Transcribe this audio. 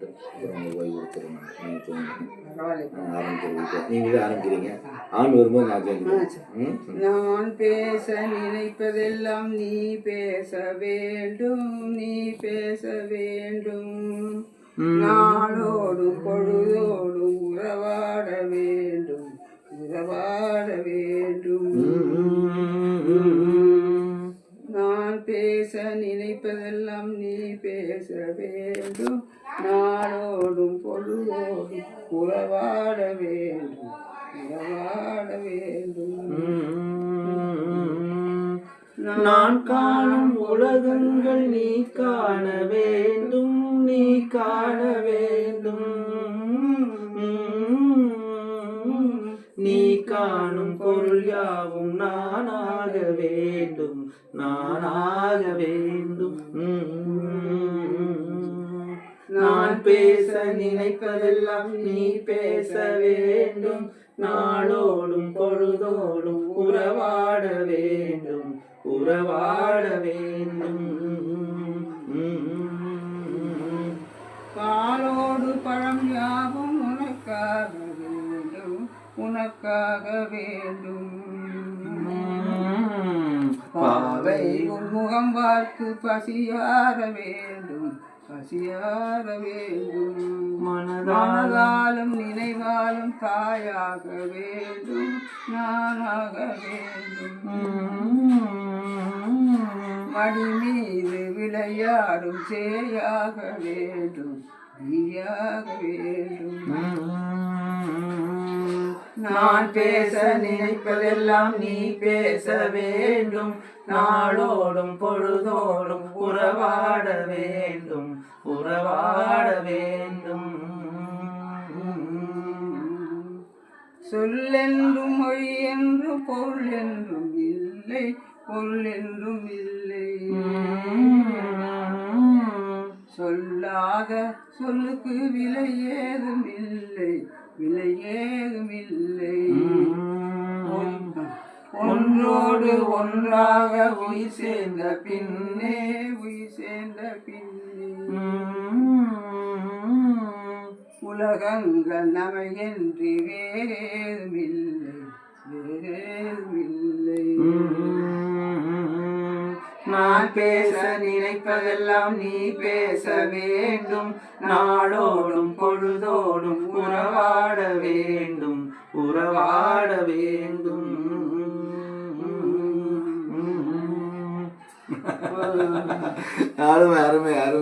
சாப்பிட்டு அப்புறம் ஓய்வு எடுத்துருங்க. நீங்கள் தூங்குங்க. ஆரம்பிக்கிறீங்க, நீங்களே ஆரம்பிக்கிறீங்க. ஆண் வரும்போது நான் சேர்ந்து. நான் பேச நினைப்பதெல்லாம் நீ பேச வேண்டும், நீ பேச வேண்டும். நாளோடும் பொழுதோடும் உறவாட வேண்டும், உறவாட வேண்டும். நான் பேச நினைப்பதெல்லாம் நீ பேச வேண்டும், நாளோடும் பொழுதோடும் உறவாட வேண்டும், உறவாட வேண்டும். நான் காணும் உலகங்கள் நீ காண வேண்டும், நீ காண வேண்டும். நீ காணும் பொருள் யாவும் நானாக வேண்டும், நானாக வேண்டும். நான் பேச நினைப்பதெல்லாம் நீ பேச வேண்டும், நாளோடும் பொழுதோடும் உறவாட வேண்டும், உறவாட வேண்டும். பாலோடு பழம் யாவும் உனக்காக வேண்டும், உனக்காக வேண்டும். பாவை உன்முகம் பார்த்து பசியார வேண்டும், பசியார வேண்டும். மனதாலும் நினைவாலும் தாயாக வேண்டும், நானாக வேண்டும். மடி மீது விளையாடும் சேயாக வேண்டும், நீயாக வேண்டும். நான் பேச நினைப்பதெல்லாம் நீ பேச வேண்டும், நாளோடும் பொழுதோடும் உறவாட வேண்டும், உறவாட வேண்டும். சொல்லென்றும் மொழி என்றும் பொருள் என்றும் இல்லை, பொருள் என்றும் இல்லை. சொல்லாத சொல்லுக்கு விலை ஏதும் இல்லை, விலை ஏதும் இல்லை. ஒன்றோடு ஒன்றாக உயிர் சேர்ந்த பின்னே, உயிர் சேர்ந்த பின்னே. உலகங்கள் நமையன்றி வேறேதும் இல்லை, வேறேதும் இல்லை. நான் பேச நினைப்பதெல்லாம் நீ பேச வேண்டும், நாளோடும் பொழுதோடும் உறவாட வேண்டும், உறவாட வேண்டும். அருமை அருமை அருமை.